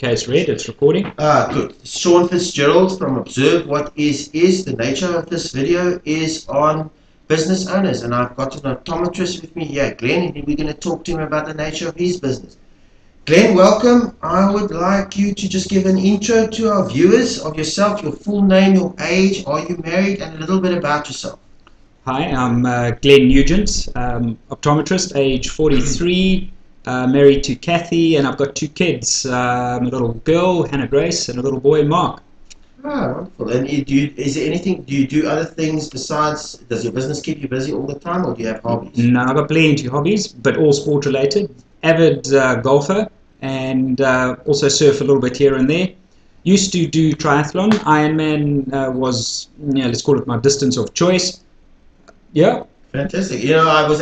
Okay, it's red, it's recording. Good. Sean Fitzgerald from Observe What Is. The nature of this video is on business owners, and I've got an optometrist with me here, Glenn, and we're going to talk to him about the nature of his business. Glenn, welcome. I would like you to just give an intro to our viewers of yourself, your full name, your age, are you married, and a little bit about yourself. Hi, I'm Glenn Nugent, optometrist, age 43. Married to Kathy, and I've got 2 kids, a little girl, Hannah Grace, and a little boy, Mark. Ah, wonderful. And is there anything, do you do other things besides, does your business keep you busy all the time, or do you have hobbies? No, I've got plenty of hobbies, but all sport related. Avid golfer, and also surf a little bit here and there. Used to do triathlon. Ironman was, let's call it my distance of choice. Yeah. Fantastic. You know, I was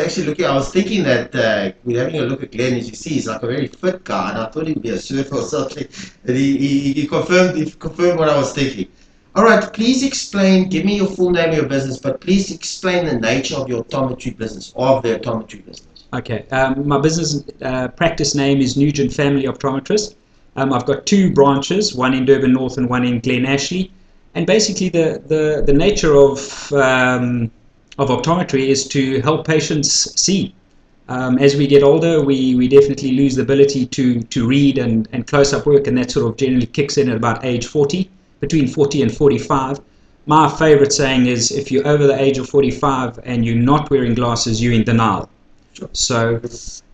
thinking that we're having a look at Glenn. As you see, he's like a very fit guy, and I thought he'd be a surfer or something. And he confirmed what I was thinking. All right, please explain, give me your full name of your business, but please explain the nature of your optometry business, of the optometry business. Okay, my business practice name is Nugent Family Optometrists. I've got 2 branches, one in Durban North and one in Glen Ashley. And basically the nature of optometry is to help patients see. As we get older, we definitely lose the ability to read and close-up work, and that sort of generally kicks in at about age 40, between 40 and 45. My favorite saying is, if you're over the age of 45 and you're not wearing glasses, you're in denial. Sure. So,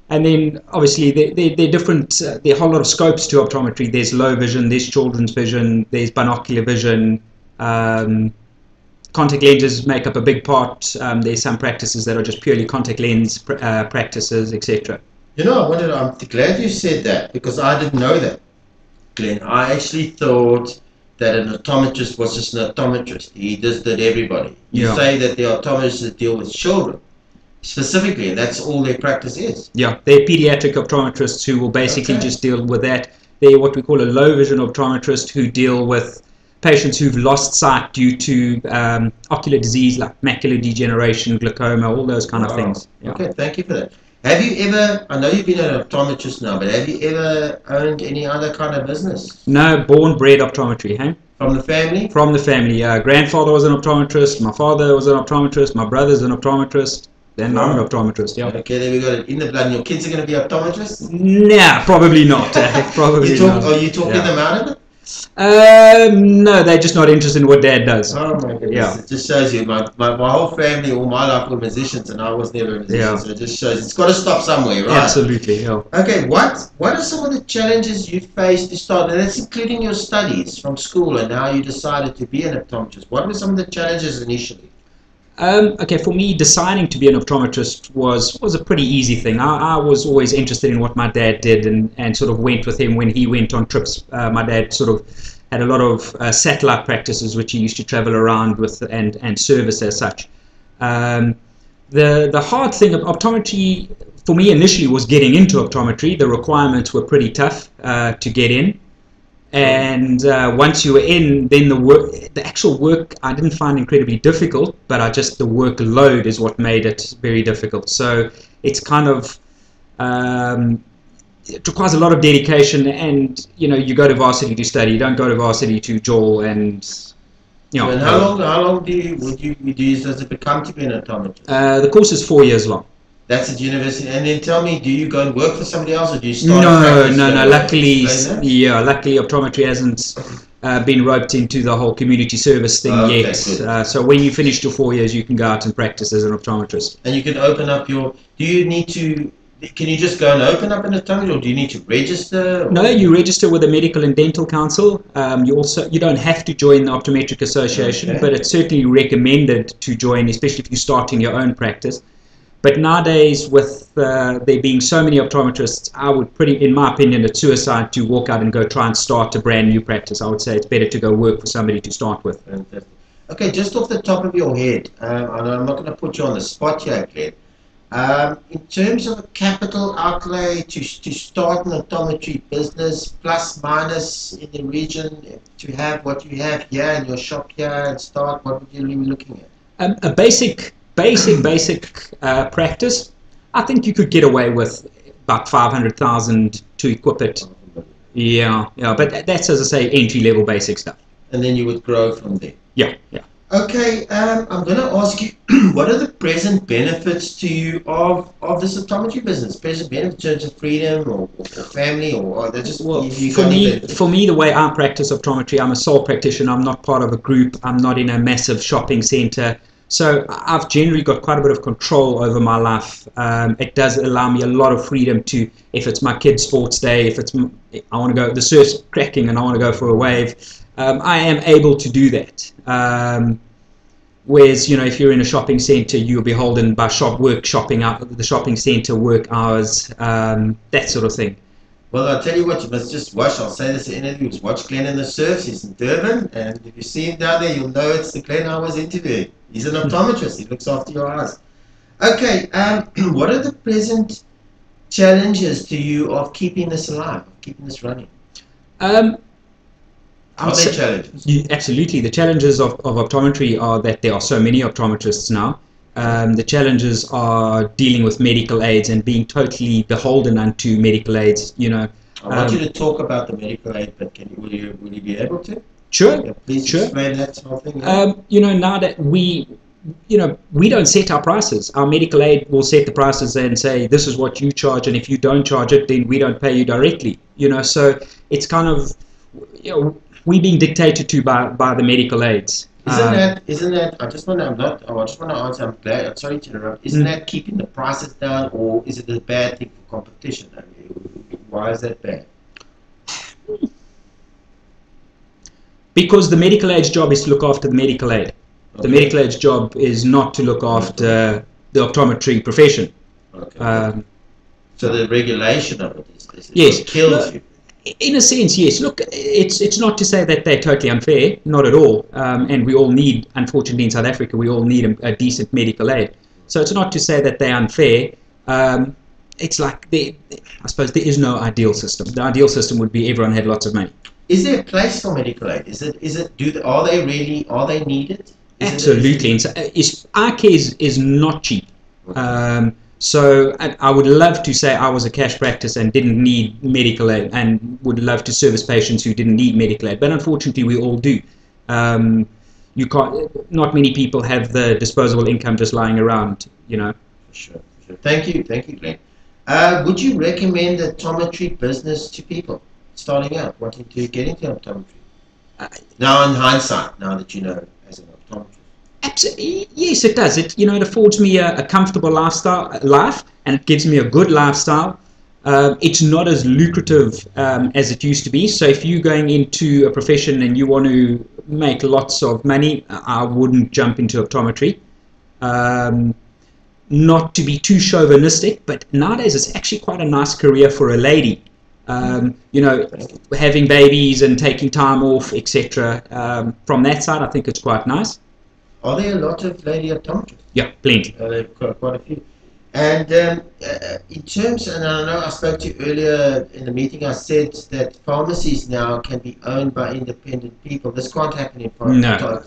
and then obviously there are different, there are a whole lot of scopes to optometry. There's low vision, there's children's vision, there's binocular vision. Contact lenses make up a big part. There's some practices that are just purely contact lens practices, etc. You know, I'm glad you said that, because I didn't know that, Glenn. I actually thought that an optometrist was just an optometrist. He just did everybody. You say that the optometrists deal with children specifically, and that's all their practice is. Yeah, they're pediatric optometrists who will basically just deal with that. They're what we call a low vision optometrist, who deal with patients who've lost sight due to ocular disease like macular degeneration, glaucoma, all those kind of things. Yeah. Okay, thank you for that. Have you ever, I know you've been an optometrist now, but have you ever owned any other kind of business? No, born bred optometry, hey? From the family? From the family. Grandfather was an optometrist, my father was an optometrist, my brother's an optometrist, then I'm an optometrist. Yeah. Okay, there we go. In the blood, and your kids are going to be optometrists? Nah, probably not. Probably not. Are you talking them out of it? No, they're just not interested in what Dad does. Oh my goodness. Yeah. It just shows you, my whole family, all my life were musicians, and I was never a musician, so it just shows it's got to stop somewhere, right? Absolutely, yeah. Okay, what are some of the challenges you faced to start, and that's including your studies from school and how you decided to be an optometrist? What were some of the challenges initially? Okay, for me, deciding to be an optometrist was a pretty easy thing. I was always interested in what my dad did, and sort of went with him when he went on trips. My dad sort of had a lot of satellite practices which he used to travel around with and service as such. The hard thing of optometry for me initially was getting into optometry. The requirements were pretty tough to get in. And once you were in, then the actual work I didn't find incredibly difficult, but the workload is what made it very difficult. So it's kind of it requires a lot of dedication, and you go to varsity to study. You don't go to varsity to jaw, and So and how long does it become to be an optometrist? The course is 4 years long. That's at university. And then tell me, do you go and work for somebody else, or do you start? No. Luckily, optometry hasn't been roped into the whole community service thing yet. So when you finish your 4 years, you can go out and practice as an optometrist. And you can open up can you just go and open up an optometry, or do you need to register? No, you register with the Medical and Dental Council. You don't have to join the Optometric Association, but it's certainly recommended to join, especially if you're starting your own practice. But nowadays, with there being so many optometrists, in my opinion, it's suicide to walk out and go try and start a brand new practice. I would say it's better to go work for somebody to start with. Fantastic. Okay, just off the top of your head, and I'm not going to put you on the spot here, Glenn. In terms of a capital outlay to start an optometry business, plus minus in the region, to have what you have here in your shop here and start, what would you be looking at? A basic practice, I think you could get away with about 500,000 to equip it. Yeah, but that's, as I say, entry-level basic stuff. And then you would grow from there. Yeah. Okay, I'm going to ask you, what are the present benefits to you of this optometry business? Present benefits in terms of freedom or family, or they're just... Well, for me, the way I practice optometry, I'm a sole practitioner. I'm not part of a group. I'm not in a massive shopping center. So I've generally got quite a bit of control over my life. It does allow me a lot of freedom to, if it's my kid's sports day, if it's I want to go, the surf's cracking and I want to go for a wave, I am able to do that. Whereas, you know, if you're in a shopping center, you're beholden by shopping out the shopping center work hours, that sort of thing. Well, I'll tell you what, you must just watch, I'll say this in interviews, watch Glenn in the surfs. He's in Durban, and if you see him down there, you'll know it's the Glenn I was interviewing. He's an optometrist. He looks after your eyes. Okay, what are the present challenges to you of keeping this alive, of keeping this running? Are there challenges? Absolutely. The challenges of optometry are that there are so many optometrists now. The challenges are dealing with medical aids and being totally beholden unto medical aids. You know, I want you to talk about the medical aid, but will you be able to? Sure. Yeah, please explain that whole thing. You know, now that we don't set our prices. Our medical aid will set the prices and say, this is what you charge, and if you don't charge it, then we don't pay you directly. You know, so it's kind of, you know, we being dictated to by the medical aids. Isn't that? I just want to answer. I'm sorry to interrupt. Isn't that keeping the prices down, or is it a bad thing for competition? I mean, why is that bad? Because the medical aid's job is to look after the medical aid. Okay. The medical aid's job is not to look after the optometry profession. Okay. So the regulation of it is yes, what kills you. In a sense, yes. Look, it's not to say that they're totally unfair, not at all. And we all need, unfortunately in South Africa, we all need a decent medical aid. So it's not to say that they're unfair. It's like, I suppose there is no ideal system. The ideal system would be everyone had lots of money. Is there a place for medical aid? Are they needed? Absolutely. Eye care is not cheap. Okay. So I would love to say I was a cash practice and didn't need medical aid, and would love to service patients who didn't need medical aid, but unfortunately we all do. You can't. Not many people have the disposable income just lying around, you know. Sure. Thank you, Glenn. Would you recommend the optometry business to people starting out, wanting to get into optometry? Now, in hindsight, now that you know as an optometrist. Absolutely, yes, it does. It affords me a comfortable life, and it gives me a good lifestyle. It's not as lucrative as it used to be. So if you're going into a profession and you want to make lots of money, I wouldn't jump into optometry. Not to be too chauvinistic, but nowadays it's actually quite a nice career for a lady. You know, having babies and taking time off, etc. From that side, I think it's quite nice. Are there a lot of lady optometrists? Yeah, plenty. There are quite a few. And in terms, and I know I spoke to you earlier in the meeting, I said that pharmacies now can be owned by independent people. This can't happen in pharmacy. No,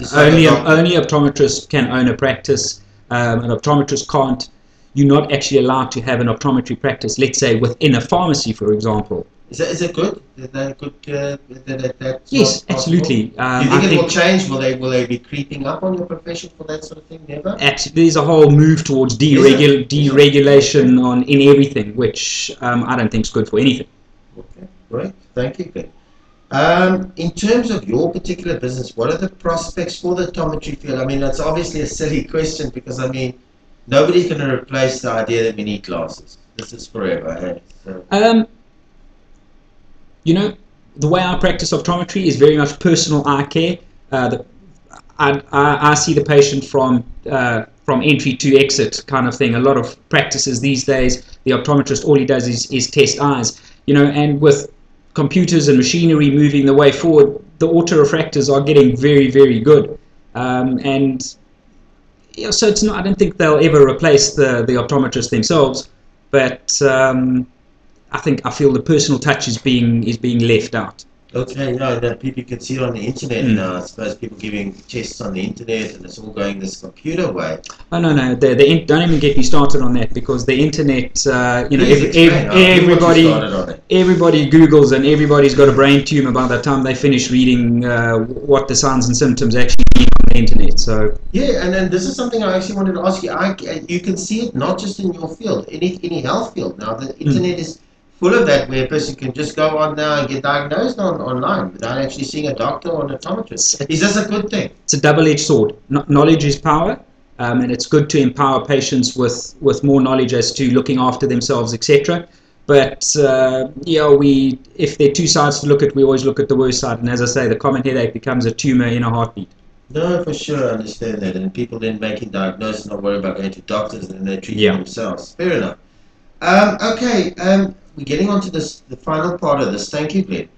only optometrists can own a practice. An optometrist can't. You're not actually allowed to have an optometry practice, let's say, within a pharmacy, for example. Is it good? Is that good? Yes, absolutely. Do you think it will change? Will they be creeping up on your profession for that sort of thing? Never? Absolutely. There's a whole move towards deregulation in everything, which I don't think is good for anything. Okay, great. Thank you, Glenn. In terms of your particular business, what are the prospects for the optometry field? I mean, that's obviously a silly question because, I mean, nobody's going to replace the idea that we need glasses. This is forever. Eh? So. You know, the way I practice optometry is very much personal eye care. I see the patient from entry to exit kind of thing. A lot of practices these days, the optometrist, all he does is test eyes. You know, and with computers and machinery moving the way forward, the autorefractors are getting very, very good. And you know, so it's not. I don't think they'll ever replace the optometrists themselves, but I feel the personal touch is being left out. Okay, no, that people can see it on the internet now. I suppose people giving tests on the internet, and it's all going this computer way. Oh no, no, don't even get me started on that, because the internet, everybody Googles, and everybody's got a brain tumor by the time they finish reading what the signs and symptoms actually mean on the internet. So yeah, and then this is something I actually wanted to ask you. You can see it not just in your field, any health field now. The internet is full of that, where a person can just go on now and get diagnosed online without actually seeing a doctor or an optometrist. Is this a good thing? It's a double-edged sword. Knowledge is power, and it's good to empower patients with more knowledge as to looking after themselves, etc. But if there are two sides to look at, we always look at the worst side. And as I say, the common headache becomes a tumor in a heartbeat. No, for sure, I understand that. And people then making diagnoses, not worried about going to doctors, and then they're treating themselves. Fair enough. Okay, we're getting on to the final part of this. Thank you, Glenn.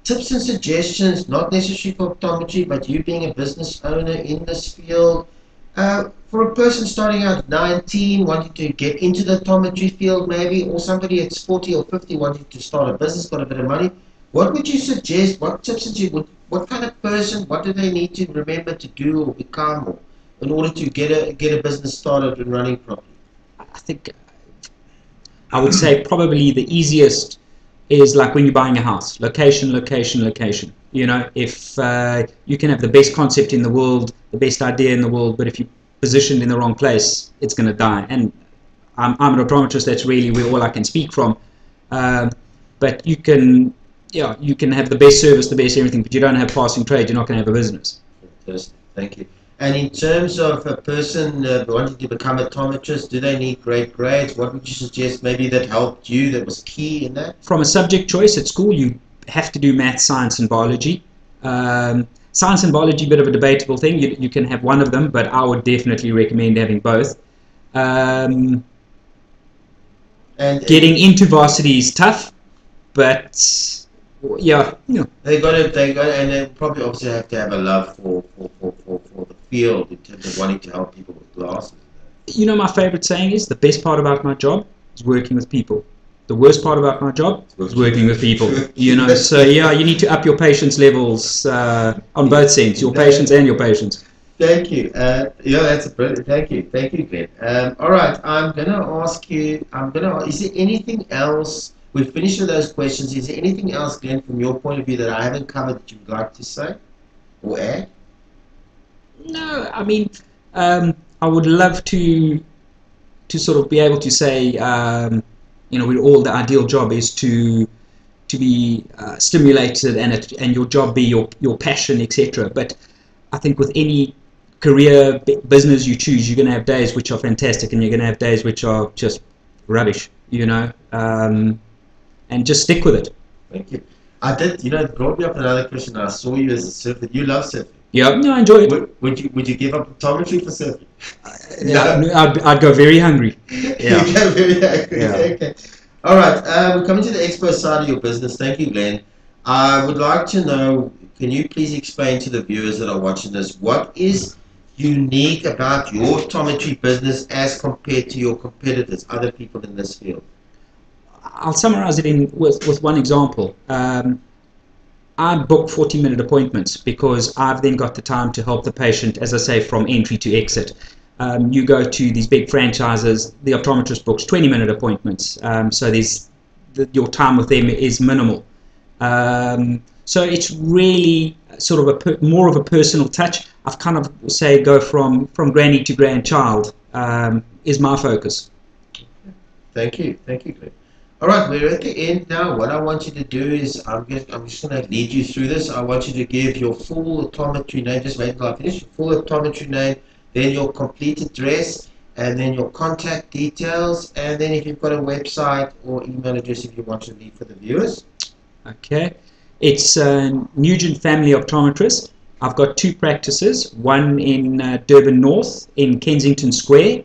Tips and suggestions, not necessarily for optometry, but you being a business owner in this field. For a person starting out at 19, wanting to get into the optometry field maybe, or somebody at 40 or 50 wanting to start a business, got a bit of money, what would you suggest? What tips and you would? What kind of person? What do they need to remember to do or become, in order to get a business started and running properly? I think I would say probably the easiest is like when you're buying a house: location, location, location. You know, if you can have the best concept in the world, the best idea in the world, but if you're positioned in the wrong place, it's going to die. And I'm an optometrist. That's really where all I can speak from. But you can have the best service, the best everything, but you don't have passing trade, you're not going to have a business. Fantastic. Thank you. And in terms of a person wanting to become an optometrist, do they need great grades? What would you suggest maybe that helped you, that was key in that? From a subject choice at school, you have to do math, science, and biology. Science and biology, a bit of a debatable thing. You can have one of them, but I would definitely recommend having both. And getting into varsity is tough, but yeah. They got it, and they probably obviously have to have a love for the field in terms of wanting to help people with glasses. You know, my favorite saying is, the best part about my job is working with people. The worst part about my job is working with people. You know, so yeah, you need to up your patience levels on both sides, your patients and your patients. Thank you. Yeah, that's a brilliant. Thank you, Glenn. All right, I'm gonna ask you. Is there anything else? We've finished with those questions. Is there anything else, Glenn, from your point of view, that I haven't covered that you'd like to say or add? No, I mean, I would love to sort of be able to say, with all, the ideal job is to be stimulated and your job be your passion, etc. But I think with any career business you choose, you're going to have days which are fantastic and you're going to have days which are just rubbish, and just stick with it. Thank you. I did, it brought me up another question. I saw you as a surfer. You love surfing. Yeah, no, I enjoy it. Would you give up optometry for surfing? I'd go very hungry. Yeah. You go very hungry. Yeah. Okay. All right. We're coming to the expo side of your business. Thank you, Glenn. I would like to know, can you please explain to the viewers that are watching this, what is unique about your optometry business as compared to your competitors, other people in this field? I'll summarize it with one example. I book 40-minute appointments because I've then got the time to help the patient, as I say, from entry to exit. You go to these big franchises, the optometrist books 20-minute appointments, so your time with them is minimal. So it's really sort of more of a personal touch. I've kind of go from granny to grandchild is my focus. Thank you, Glenn. All right, we're at the end now. What I want you to do is, I'm just going to lead you through this. I want you to give your full optometry name. Just wait until I finish. Your full optometry name, then your complete address, and then your contact details, and then if you've got a website or email address if you want to leave for the viewers. Okay. It's Nugent Family Optometrists. I've got two practices, one in Durban North in Kensington Square,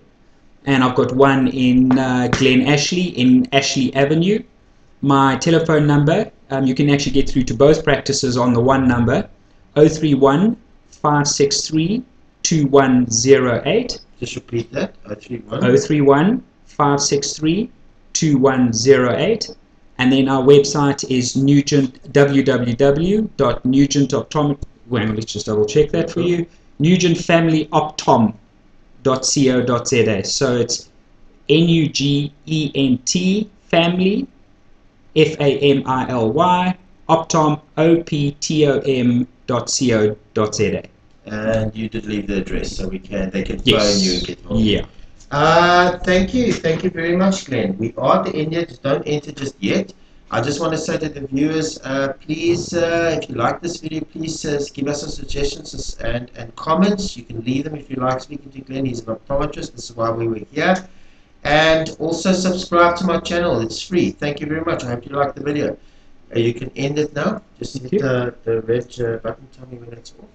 and I've got one in Glen Ashley in Ashley Avenue. My telephone number, you can actually get through to both practices on the one number, 031 563 2108. Just repeat that, 031 031 563 2108. And then our website is www.nugentoptometry. Well, let's just double check that for you. Nugent Family Optom.co.za. So it's NUGENT Family FAMILY Optom OPTOM.co.za. And you did leave the address, so they can phone Yes. you and get hold of you. Yeah. Thank you very much, Glenn. We are at the end yet, just don't enter just yet. I just want to say to the viewers, please, if you like this video, please give us some suggestions and comments. You can leave them if you like speaking to Glenn. He's an optometrist. This is why we were here. And also subscribe to my channel. It's free. Thank you very much. I hope you liked the video. You can end it now. Just hit the red button. Tell me when it's off.